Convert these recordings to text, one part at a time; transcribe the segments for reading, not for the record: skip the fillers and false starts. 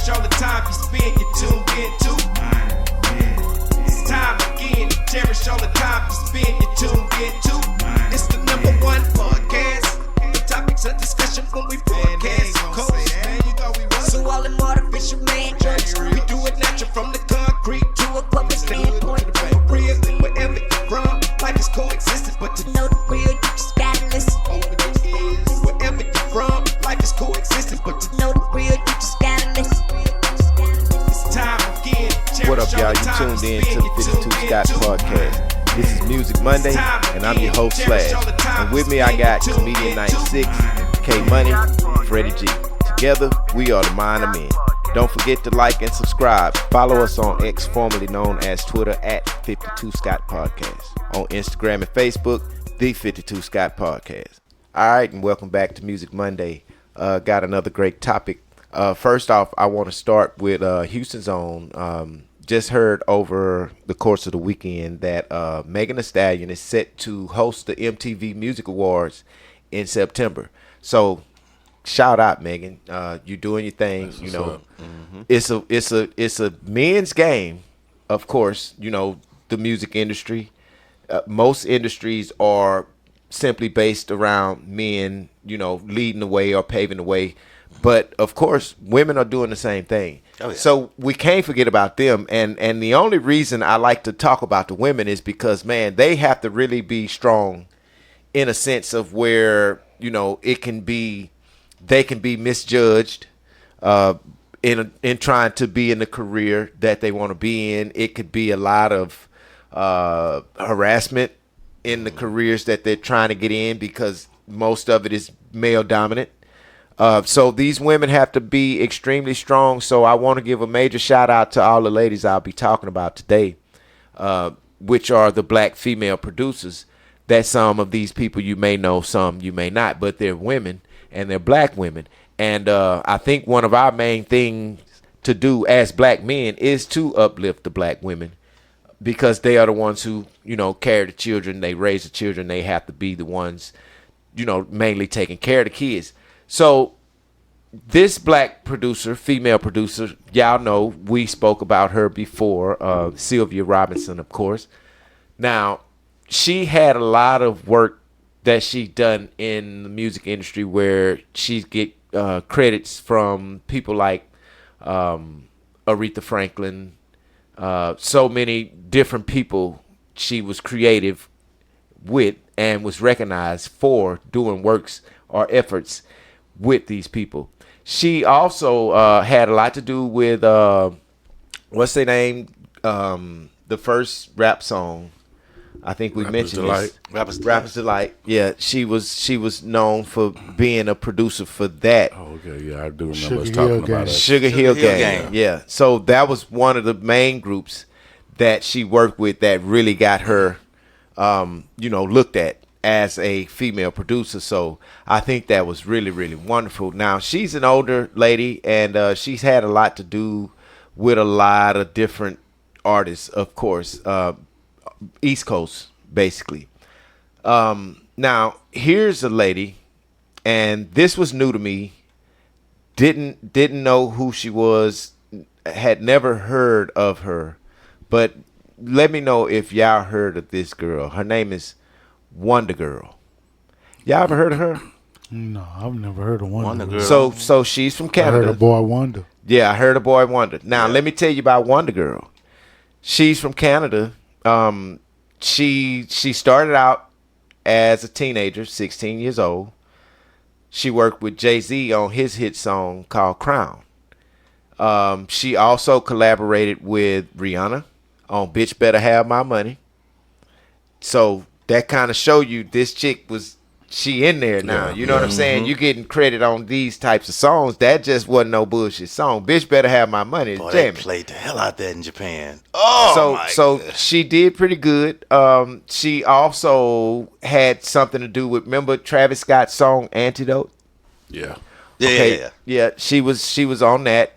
cherish all the time you spend, you tuned in to. It's time again to cherish all the time you spend, you tuned in to. It's the number one podcast. The topics of discussion when we broadcast. So all them artificial man jokes, we do it natural from the concrete to a public standpoint. Real, wherever you're from, life is coexisting, but to know the real, you just gotta listen. Wherever you're from, life is coexisting, but to know the real, you just gotta listen. It's time again. What up, y'all? You tuned in to the 52 Scott Podcast. This is Music Monday, and I'm your host, Slash. And with me, I got Comedian 96, K Money, Freddie G. Together, we are the Mind of Men. Don't forget to like and subscribe. Follow us on X, formerly known as Twitter, at 52 Scott Podcast. On Instagram and Facebook, the 52 Scott Podcast. All right, and welcome back to Music Monday. Got another great topic. First off, I want to start with Houston's own. Just heard over the course of the weekend that Megan Thee Stallion is set to host the MTV Music Awards in September. So shout out, Megan. You're doing your thing. You know, it's a men's game, of course. You know, the music industry. Most industries are simply based around men, you know, leading the way or paving the way. But of course, women are doing the same thing. Oh, yeah. So we can't forget about them. And the only reason I like to talk about the women is because, man, they have to really be strong in a sense of where, you know, they can be misjudged in trying to be in the career that they want to be in. It could be a lot of harassment in the careers that they're trying to get in because most of it is male dominant. So these women have to be extremely strong. So I want to give a major shout out to all the ladies I'll be talking about today, which are the black female producers. That some of these people you may know, some you may not, but they're women and they're black women. And I think one of our main things to do as black men is to uplift the black women because they are the ones who, you know, carry the children. They raise the children. They have to be the ones, you know, mainly taking care of the kids. So this black producer, female producer, y'all know we spoke about her before, Sylvia Robinson, of course. Now, she had a lot of work that she done in the music industry where she get credits from people like Aretha Franklin, so many different people she was creative with and was recognized for doing works or efforts with these people. She also had a lot to do with what's their name? The first rap song. I think we mentioned this. Rapper's Delight. Yeah, she was known for being a producer for that. Oh, okay, yeah, I do remember us talking about it. Sugar Hill Gang. Yeah, so that was one of the main groups that she worked with that really got her, you know, looked at as a female producer. So I think that was really, really wonderful. Now, she's an older lady, and she's had a lot to do with a lot of different artists, of course, East Coast, basically. Now, here's a lady, and this was new to me. Didn't know who she was, had never heard of her, but let me know if y'all heard of this girl. Her name is Wonder Girl. Y'all ever heard of her? No, I've never heard of Wonder Girl. So she's from Canada. I heard of Boy Wonder. Yeah, I heard of Boy Wonder. Now, let me tell you about Wonder Girl. She's from Canada. She started out as a teenager, 16 years old. She worked with Jay-Z on his hit song called Crown. She also collaborated with Rihanna on Bitch Better Have My Money. So that kind of show you this chick she in there now. You know what I'm saying? You getting credit on these types of songs. That just wasn't no bullshit song. Bitch Better Have My Money. Boy, they played the hell out there in Japan. Oh, so she did pretty good. She also had something to do with, remember Travis Scott's song Antidote? Yeah. Yeah. She was on that.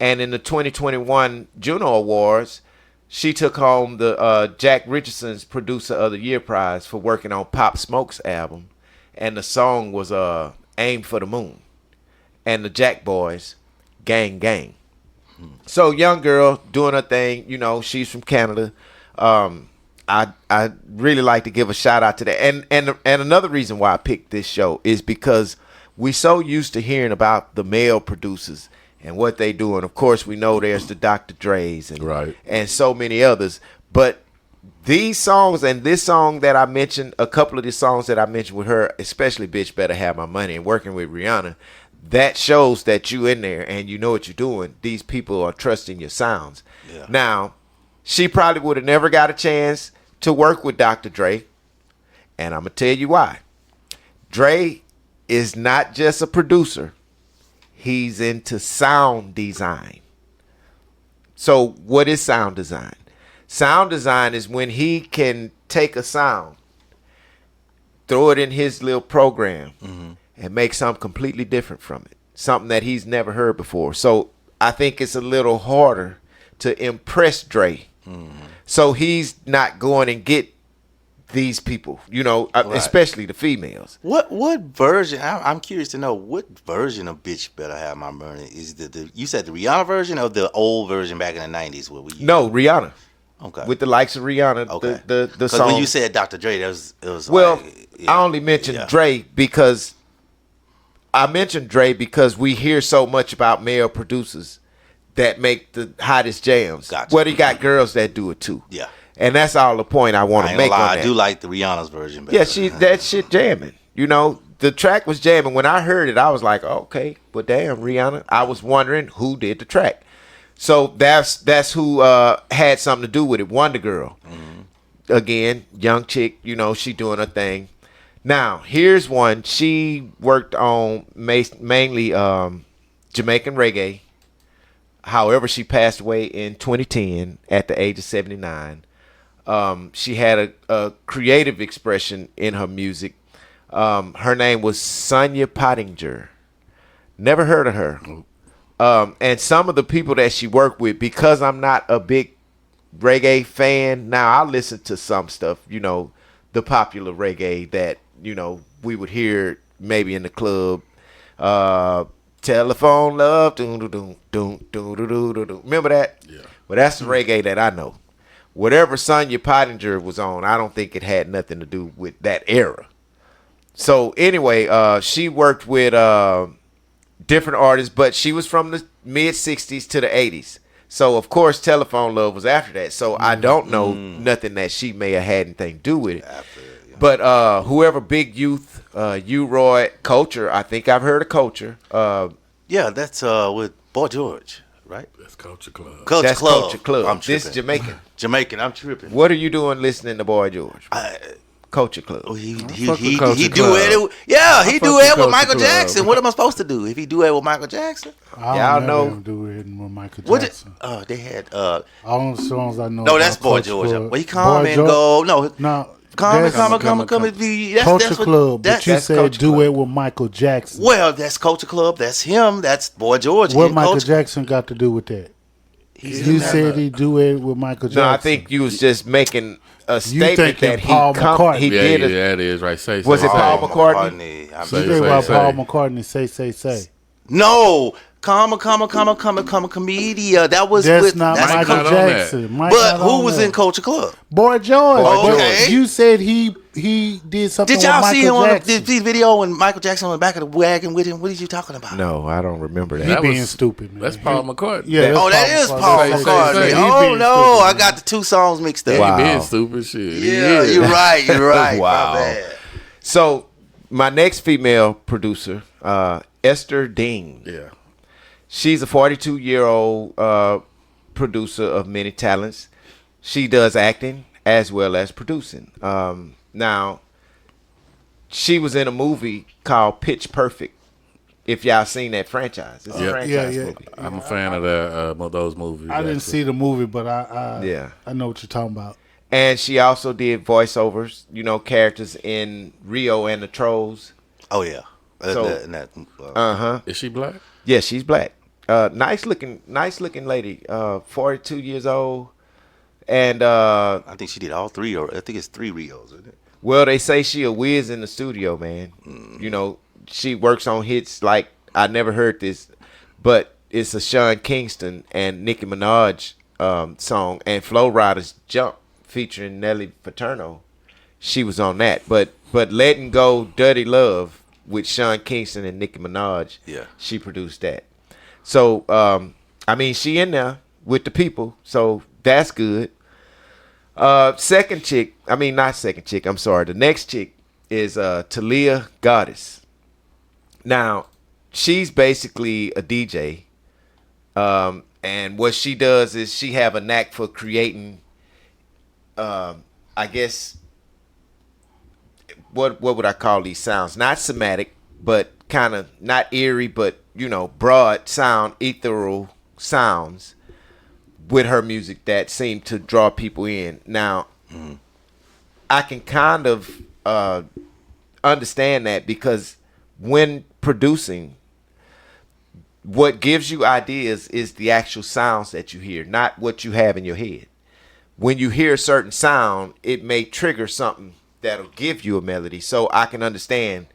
And in the 2021 Juno Awards, she took home the Jack Richardson's Producer of the Year prize for working on Pop Smoke's album. And the song was Aim for the Moon. And the Jack Boys, Gang Gang. So young girl doing her thing. You know, she's from Canada. I really like to give a shout out to that. And another reason why I picked this show is because we so used to hearing about the male producers and what they do. And of course, we know there's the Dr. Dre's and so many others. But these songs and this song that I mentioned, a couple of the songs that I mentioned with her, especially Bitch Better Have My Money and working with Rihanna, that shows that you in there and you know what you're doing. These people are trusting your sounds. Yeah. Now, she probably would have never got a chance to work with Dr. Dre. And I'm going to tell you why. Dre is not just a producer. He's into sound design. So what is sound design? Sound design is when he can take a sound, throw it in his little program, and make something completely different from it. Something that he's never heard before. So I think it's a little harder to impress Dre. So he's not going and get these people, you know, especially the females. What version? I'm curious to know what version of Bitch Better Have My Money is the you said the Rihanna version or the old version back in the 90s? What we No, Rihanna. Okay. With the likes of Rihanna, okay. the song. When you said Dr. Dre, it was well, like, I only mentioned Dre because I mentioned Dre because we hear so much about male producers that make the hottest jams. Gotcha. Well, he got girls that do it too. Yeah. And that's all the point I want to make on that. I do like the Rihanna's version better. Yeah, that shit jamming. You know, the track was jamming. When I heard it, I was like, okay, but damn, Rihanna. I was wondering who did the track. So that's who had something to do with it. Wonder Girl. Again, young chick, you know, she doing her thing. Now, here's one. She worked on mainly Jamaican reggae. However, she passed away in 2010 at the age of 79. She had a creative expression in her music. Her name was Sonia Pottinger. Never heard of her. And some of the people that she worked with, because I'm not a big reggae fan, now I listen to some stuff, you know, the popular reggae that, you know, we would hear maybe in the club. Telephone Love. Remember that? Yeah. Well, that's the reggae that I know. Whatever Sonia Pottinger was on, I don't think it had nothing to do with that era. So anyway, she worked with different artists, but she was from the mid 60s to the 80s. So of course Telephone Love was after that. So I don't know nothing that she may have had anything to do with it. But whoever Big Youth, U-Roy, Culture, I think I've heard of Culture. Yeah, that's with Boy George, right? That's Culture Club. Culture Club. I'm this is Jamaican. Jamaican, I'm tripping. What are you doing listening to Boy George? Culture Club. Oh, he Club. duetted. Yeah, he duetted with Michael Jackson. What am I supposed to do if he duetted with Michael Jackson? Y'all know. Duetting with Michael What Jackson. they had. All the songs I know. No, that's Boy George. Well, he come and go. No. Come. Culture Club, but you said duet with Michael Jackson. Well, that's Culture Club. That's him. That's Boy George. What Michael Jackson got to do with that? You said he duetted with Michael Jackson. No, I think you was just making a statement that he did. Yeah, that is right. Say. Was it Paul McCartney? You think about Paul McCartney? Say. No. Comedia. That was that's Michael Jackson. But who was in Culture Club? Boy George. Okay. You said he did something. Did y'all with see him Michael on the video when Michael Jackson was back of the wagon with him? What are you talking about? No, I don't remember that. He being stupid, man. That's Paul McCartney. Yeah. That is Paul McCartney. Oh no, I got the two songs mixed up. Wow. He being stupid shit. Yeah, you're right. Wow. So my next female producer, Esther Dean. Yeah. She's a 42-year-old producer of many talents. She does acting as well as producing. Now, she was in a movie called Pitch Perfect. If y'all seen that franchise, it's a franchise movie. I'm a fan of those movies. I didn't see the movie, but I know what you're talking about. And she also did voiceovers, you know, characters in Rio and the Trolls. Oh yeah. Is she black? Yeah, she's black. Nice looking lady. 42 years old, and I think she did all three, or I think it's 3 Rios, isn't it? Well, they say she a whiz in the studio, man. You know, she works on hits like I never heard this, but it's a Sean Kingston and Nicki Minaj song, and Flo Rida's Jump featuring Nelly Paterno. She was on that, but Letting Go, Dirty Love with Sean Kingston and Nicki Minaj. Yeah. She produced that. So I mean, she in there with the people, so that's good. Second chick, I mean not second chick. I'm sorry. The next chick is Talia Goddess. Now, she's basically a DJ, and what she does is she have a knack for creating. I guess what would I call these sounds? Not somatic, but kind of not eerie, but broad sound, ethereal sounds with her music that seem to draw people in. Now, I can kind of understand that because when producing, what gives you ideas is the actual sounds that you hear, not what you have in your head. When you hear a certain sound, it may trigger something that'll give you a melody. So I can understand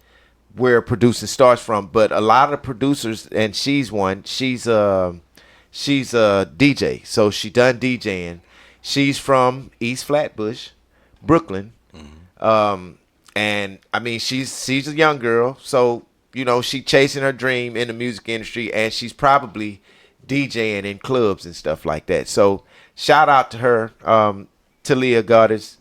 where producing starts from. But a lot of the producers, and she's one, she's a DJ. So she done DJing. She's from East Flatbush, Brooklyn. And I mean, she's a young girl. So, she chasing her dream in the music industry, and she's probably DJing in clubs and stuff like that. So shout out to her, Talia Goddess.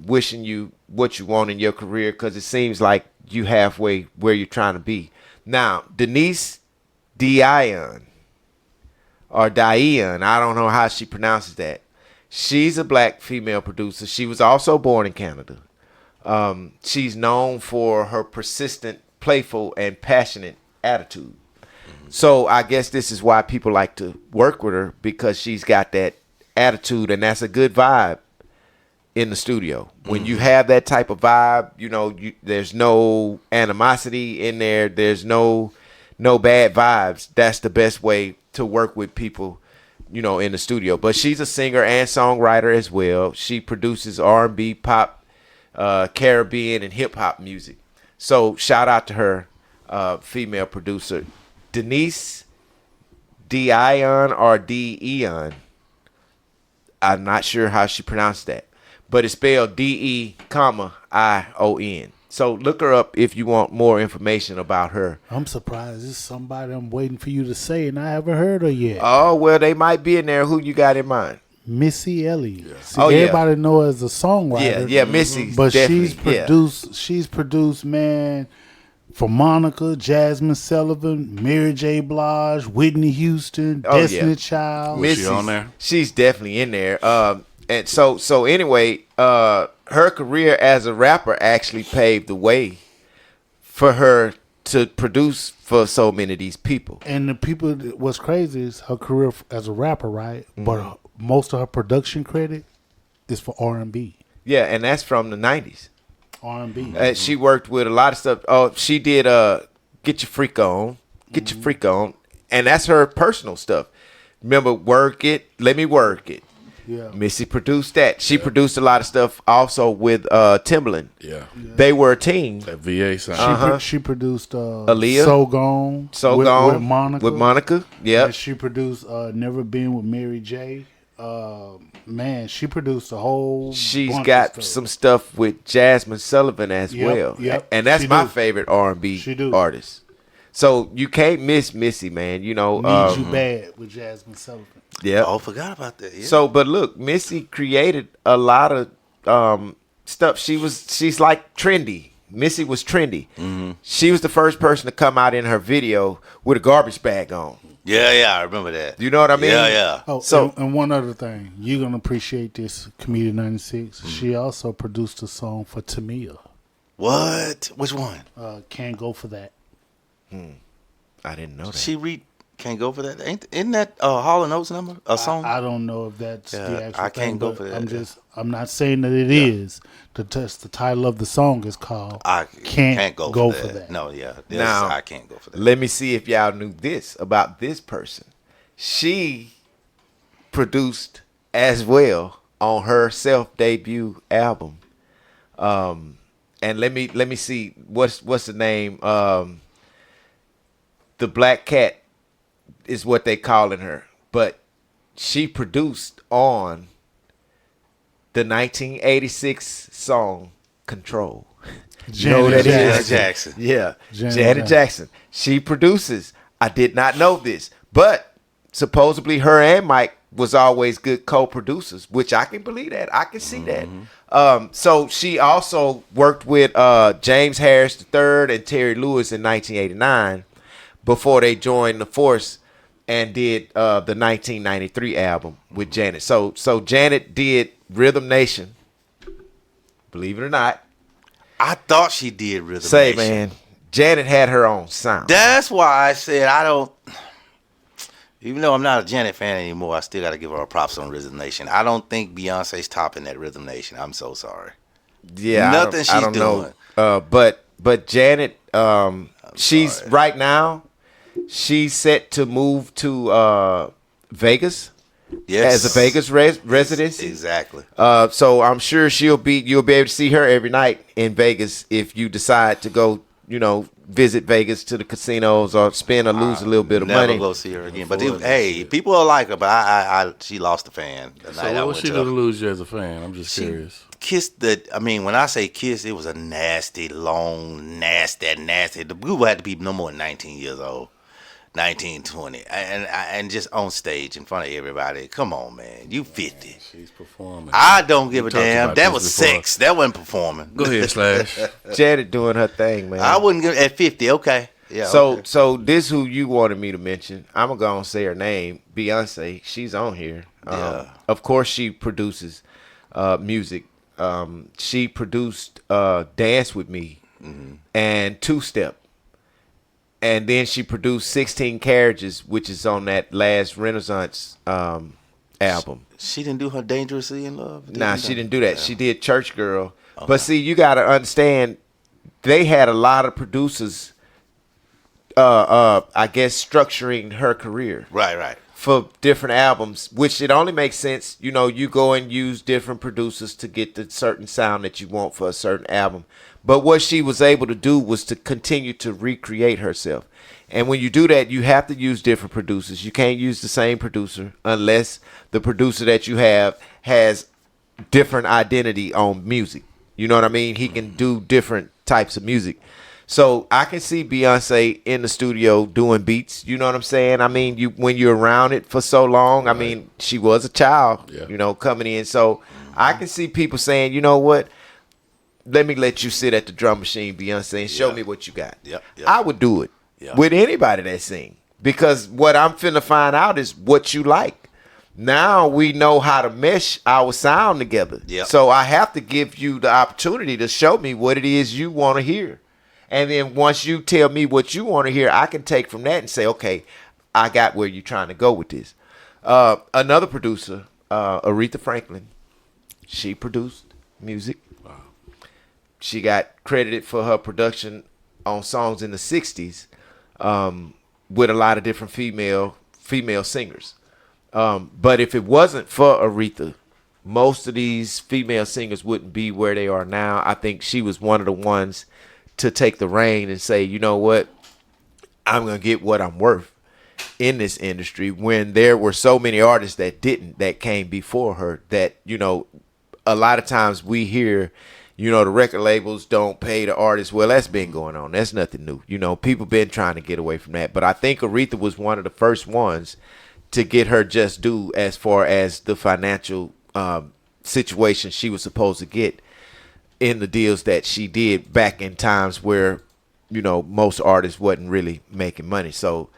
Wishing you what you want in your career, because it seems like you halfway where you're trying to be. Now, Denise Dion, or Diane, I don't know how she pronounces that. She's a black female producer. She was also born in Canada. She's known for her persistent, playful, and passionate attitude. So I guess this is why people like to work with her, because she's got that attitude, and that's a good vibe in the studio. When you have that type of vibe, there's no animosity in there. There's no bad vibes. That's the best way to work with people, in the studio. But she's a singer and songwriter as well. She produces R&B, pop, Caribbean, and hip hop music. So shout out to her, female producer, Denise Dion or Dion. I'm not sure how she pronounced that, but it's spelled DE,ION. So look her up if you want more information about her. I'm surprised. This is somebody I'm waiting for you to say, and I haven't heard her yet. Oh, well, they might be in there. Who you got in mind? Missy Elliott. Yeah. See, Oh, everybody know her as a songwriter. Yeah, Missy. But definitely. she's produced, man, for Monica, Jasmine Sullivan, Mary J. Blige, Whitney Houston, Destiny Child. Was she on there? She's definitely in there. And so anyway, her career as a rapper actually paved the way for her to produce for so many of these people. And the people, what's crazy is her career as a rapper, right? But most of her production credit is for R&B. Yeah, and that's from the 90s. R&B. She worked with a lot of stuff. Oh, she did Get Your Freak On. Get Your Freak On. And that's her personal stuff. Remember, Work It, Let Me Work It. Yeah. Missy produced that. She produced a lot of stuff also with Timbaland. Yeah. They were a team. That VA sound. She produced Aaliyah. So Gone. With Monica. With Monica. Yeah. And she produced Never Been with Mary J. Man, she produced a whole She's bunch got of stuff. some stuff with Jasmine Sullivan as well. Yep. And that's She my do. favorite R&B She do. artist. So you can't miss Missy, man. Need You Bad with Jasmine Sullivan. Yeah. Oh, forgot about that. Yeah. So, but look, Missy created a lot of stuff. She's like trendy. Missy was trendy. She was the first person to come out in her video with a garbage bag on. Yeah, I remember that. You know what I mean? Yeah. Oh, So- and one other thing, you're gonna appreciate this, Comedian 96. She also produced a song for Tamia. What? Which one? Can't Go For That. I didn't know that. She can't go for that. Isn't that Hall & Oates number? A song? I don't know if that's the Yeah, actual I thing, can't go but for that, I'm not saying that it is. The title of the song is called I Can't Go For That. No, yeah. Now, I can't go for that. Let me see if y'all knew this about this person. She produced as well on her self debut album. And let me see what's the name. The Black Cat is what they calling her, but she produced on the 1986 song "Control." You know who that Janet is? Jackson. Yeah, Janet Janet Jackson. She produces. I did not know this, but supposedly her and Mike was always good co-producers, which I can believe that. I can see that. So she also worked with James Harris III and Terry Lewis in 1989 before they joined the force and did the 1993 album with Janet. So Janet did Rhythm Nation, believe it or not. I thought she did Rhythm Say, Nation. man, Janet had her own sound. That's why I said I don't. Even though I'm not a Janet fan anymore, I still got to give her a props on Rhythm Nation. I don't think Beyonce's topping that Rhythm Nation. I'm so sorry. Yeah, Nothing I don't she's doing. know. But Janet, she's sorry. right now. She's set to move to Vegas Yes. as a Vegas residency. Exactly. So I'm sure you'll be able to see her every night in Vegas if you decide to go, visit Vegas to the casinos or spend or lose a little bit of Never money. go see her again. But hey, people will like her. But I she lost a fan the night I So what went she to do to her. lose you as a fan? I'm just She curious. kissed when I say kiss, it was a nasty, long, nasty. The group had to be no more than 19 years old. 19, 20. And just on stage in front of everybody. Come on, man. You 50. She's performing. I don't give a We talked damn. about That this was before. sex. That wasn't performing. Go ahead, Slash. Janet doing her thing, man. I wouldn't give at 50. Okay. Yeah. So okay. so this who you wanted me to mention. I'm gonna go and say her name. Beyonce. She's on here. Yeah. Of course she produces music. She produced Dance With Me and Two Step. And then she produced 16 Carriages, which is on that last Renaissance album. She didn't do her Dangerously in Love? Nah, she didn't do that. She did Church Girl. But see, you got to understand, they had a lot of producers, I guess, structuring her career Right. for different albums, which it only makes sense. You go and use different producers to get the certain sound that you want for a certain album. But what she was able to do was to continue to recreate herself. And when you do that, you have to use different producers. You can't use the same producer unless the producer that you have has different identity on music. You know what I mean? He can do different types of music. So I can see Beyonce in the studio doing beats. You know what I'm saying? I mean, when you're around it for so long, I mean, she was a child, coming in. So I can see people saying, you know what? Let me let you sit at the drum machine, Beyonce, and show me what you got. Yep. I would do it Yeah. with anybody that sing, because what I'm finna find out is what you like. Now we know how to mesh our sound together. Yep. So I have to give you the opportunity to show me what it is you want to hear. And then once you tell me what you want to hear, I can take from that and say, okay, I got where you're trying to go with this. Another producer, Aretha Franklin, she produced music. She got credited for her production on songs in the 60s with a lot of different female singers. But if it wasn't for Aretha, most of these female singers wouldn't be where they are now. I think she was one of the ones to take the reign and say, you know what, I'm going to get what I'm worth in this industry, when there were so many artists that came before her, that, a lot of times we hear, the record labels don't pay the artists. Well, that's been going on. That's nothing new. People been trying to get away from that. But I think Aretha was one of the first ones to get her just due as far as the financial situation she was supposed to get in the deals that she did back in times where, most artists wasn't really making money. So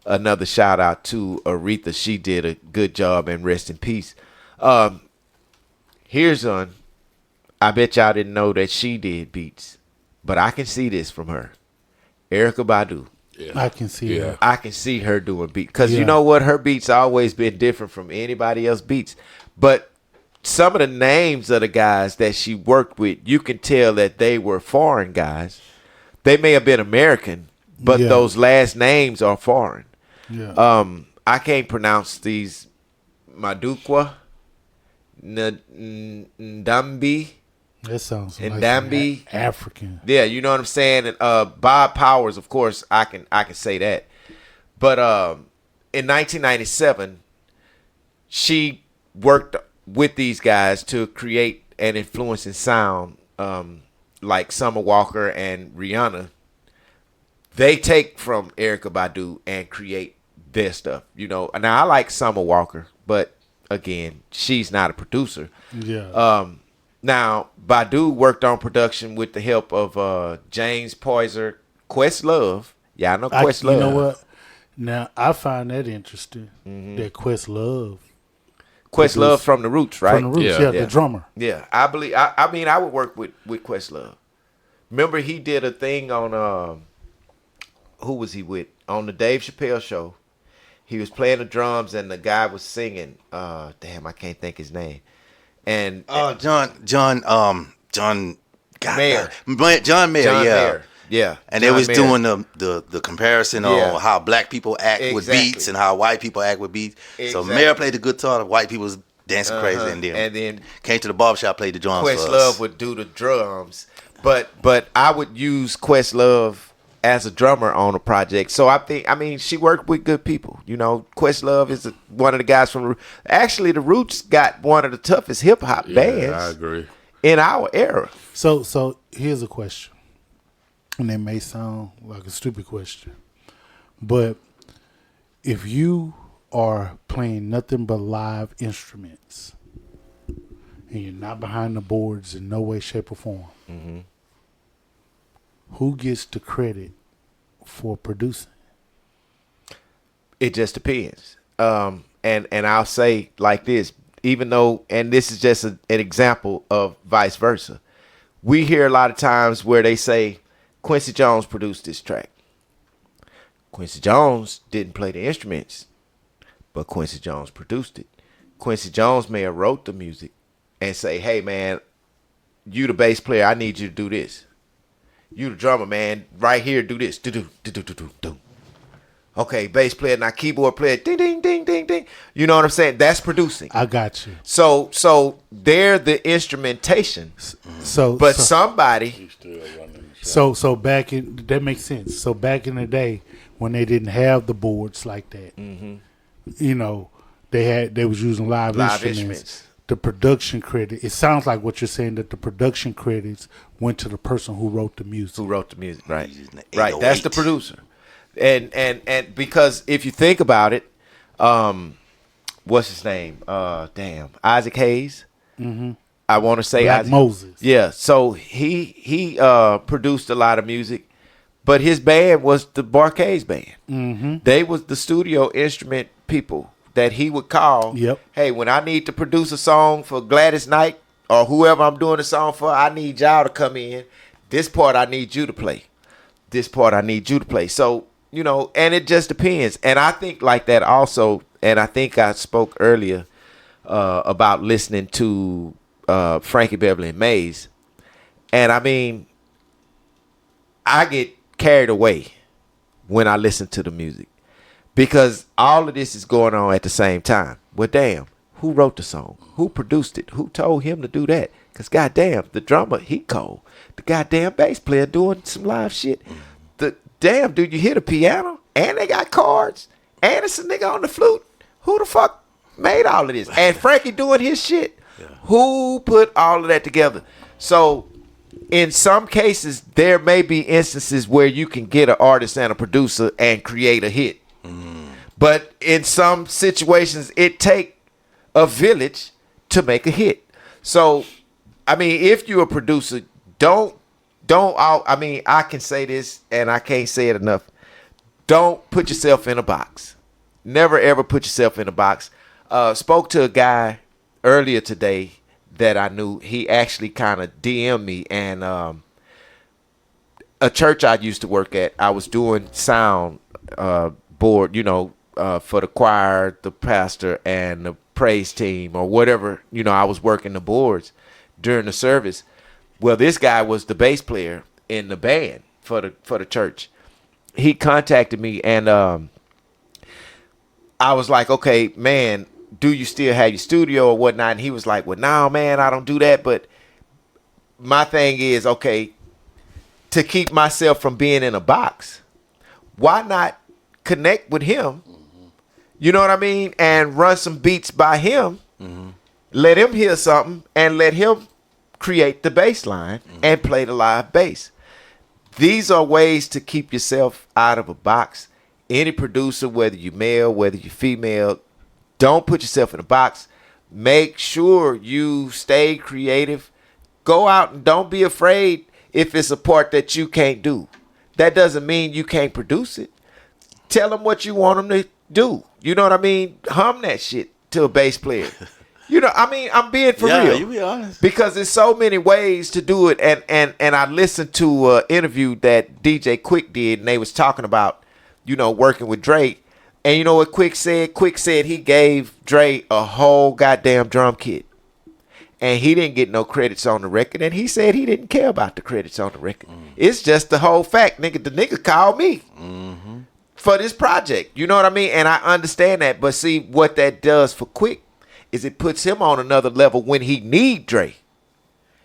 another shout out to Aretha. She did a good job, and rest in peace. Here's one. I bet y'all didn't know that she did beats, but I can see this from her. Erykah Badu. Yeah. I can see that. I can see her doing beats, because Yeah. you know what? Her beats always been different from anybody else's beats. But some of the names of the guys that she worked with, you can tell that they were foreign guys. They may have been American, but Yeah. those last names are foreign. Yeah. I can't pronounce these. Madukwa, Ndambi. That sounds and like Dambi. African. Yeah, you know what I'm saying? And Bob Powers, of course, I can say that. But in 1997, she worked with these guys to create an influencing sound, like Summer Walker and Rihanna. They take from Erykah Badu and create their stuff. Now I like Summer Walker, but again, she's not a producer. Yeah. Now Badu worked on production with the help of James Poyser, Questlove. Yeah, I know Questlove. You know what? Now I find that interesting. That Questlove from the Roots, right? from the Roots, Yeah. the drummer. Yeah, I believe. I mean, I would work with Questlove. Remember, he did a thing on who was he with? On the Dave Chappelle show. He was playing the drums and the guy was singing. Damn, I can't think his name. And John Mayer. John Mayer, John yeah. Mayer. Yeah, And John they was Mayer. doing the comparison Yeah. on how black people act with Exactly. beats and how white people act with beats. So Exactly. Mayer played the guitar, the white people was dancing crazy, and then came to the barbershop, played the drums for Questlove us. would do the drums, but I would use Questlove as a drummer on a project. So I mean, she worked with good people. Questlove is one of the guys from. Actually, the Roots got one of the toughest hip hop bands. I agree. In our era. So here's a question, and it may sound like a stupid question, but if you are playing nothing but live instruments and you're not behind the boards in no way, shape, or form, who gets the credit for producing? It just depends. And I'll say like this, even though, and this is just an example of vice versa. We hear a lot of times where they say Quincy Jones produced this track. Quincy Jones didn't play the instruments, but Quincy Jones produced it. Quincy Jones may have wrote the music and say, hey man, you the bass player, I need you to do this. You the drummer, man, right here, do this. Do. Okay, bass player, now keyboard player, ding, ding, ding, ding, ding. You know what I'm saying? That's producing. I got you. So they're the instrumentation. But somebody. So back in that makes sense. So back in the day when they didn't have the boards like that, they was using live instruments. The production credit. It sounds like what you're saying, that the production credits went to the person who wrote the music. Right? He's using the Right. That's the 808. producer. And because if you think about it, what's his name? Isaac Hayes. I want to say Black Isaac Moses. Yeah. So he produced a lot of music, but his band was the Barkays band. They was the studio instrument people that he would call. Yep. Hey, when I need to produce a song for Gladys Knight or whoever I'm doing a song for, I need y'all to come in. This part I need you to play. This part I need you to play. So, and it just depends. And I think like that also, and I think I spoke earlier about listening to Frankie Beverly and Maze. And I mean, I get carried away when I listen to the music because all of this is going on at the same time. Well, damn, who wrote the song? Who produced it? Who told him to do that? Because goddamn, the drummer, he cold. The goddamn bass player doing some live shit. The damn, dude, you hear the piano? And they got chords. And it's a nigga on the flute. Who the fuck made all of this? And Frankie doing his shit. Yeah. Who put all of that together? So in some cases, there may be instances where you can get an artist and a producer and create a hit. But in some situations, it take a village to make a hit. So, I mean, if you're a producer, I can say this and I can't say it enough. Don't put yourself in a box. Never ever put yourself in a box. Spoke to a guy earlier today that I knew. He actually kind of DM'd me, and a church I used to work at, I was doing sound board, for the choir, the pastor, and the praise team or whatever. I was working the boards during the service. Well, this guy was the bass player in the band for the church. He contacted me, and I was like, okay, man, do you still have your studio or whatnot? And he was like, well, no, man, I don't do that. But my thing is, okay, to keep myself from being in a box, why not connect with him You know what I mean? And run some beats by him. Let him hear something and let him create the bass line and play the live bass. These are ways to keep yourself out of a box. Any producer, whether you're male, whether you're female, don't put yourself in a box. Make sure you stay creative. Go out and don't be afraid if it's a part that you can't do. That doesn't mean you can't produce it. Tell them what you want them to do. You know what I mean? Hum that shit to a bass player. You know, I mean, I'm being for real. You be honest. Because there's so many ways to do it. And I listened to an interview that DJ Quick did, and they was talking about, you know, working with Dre. And you know what Quick said? Quick said he gave Dre a whole goddamn drum kit. And he didn't get no credits on the record. And he said he didn't care about the credits on the record. It's just the whole fact, nigga. The nigga called me for this project. You know what I mean? And I understand that. But see, what that does for Quick is it puts him on another level when he need Dre.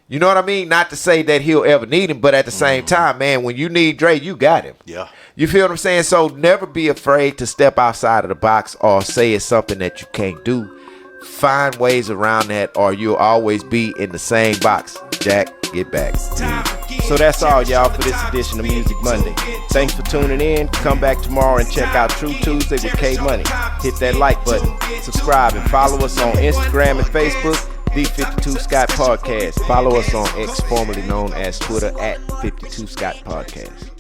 You know what I mean? Not to say that he'll ever need him, but at the same time, man, when you need Dre, you got him. Yeah. You feel what I'm saying? So never be afraid to step outside of the box or say it's something that you can't do. Find ways around that or you'll always be in the same box. Jack, get back. So that's all, y'all, for this edition of Music Monday. Thanks for tuning in. Come back tomorrow and check out True Tuesday with K Money. Hit that like button, subscribe, and follow us on Instagram and Facebook, The 52 Scott Podcast. Follow us on X, formerly known as Twitter, at 52 Scott Podcast.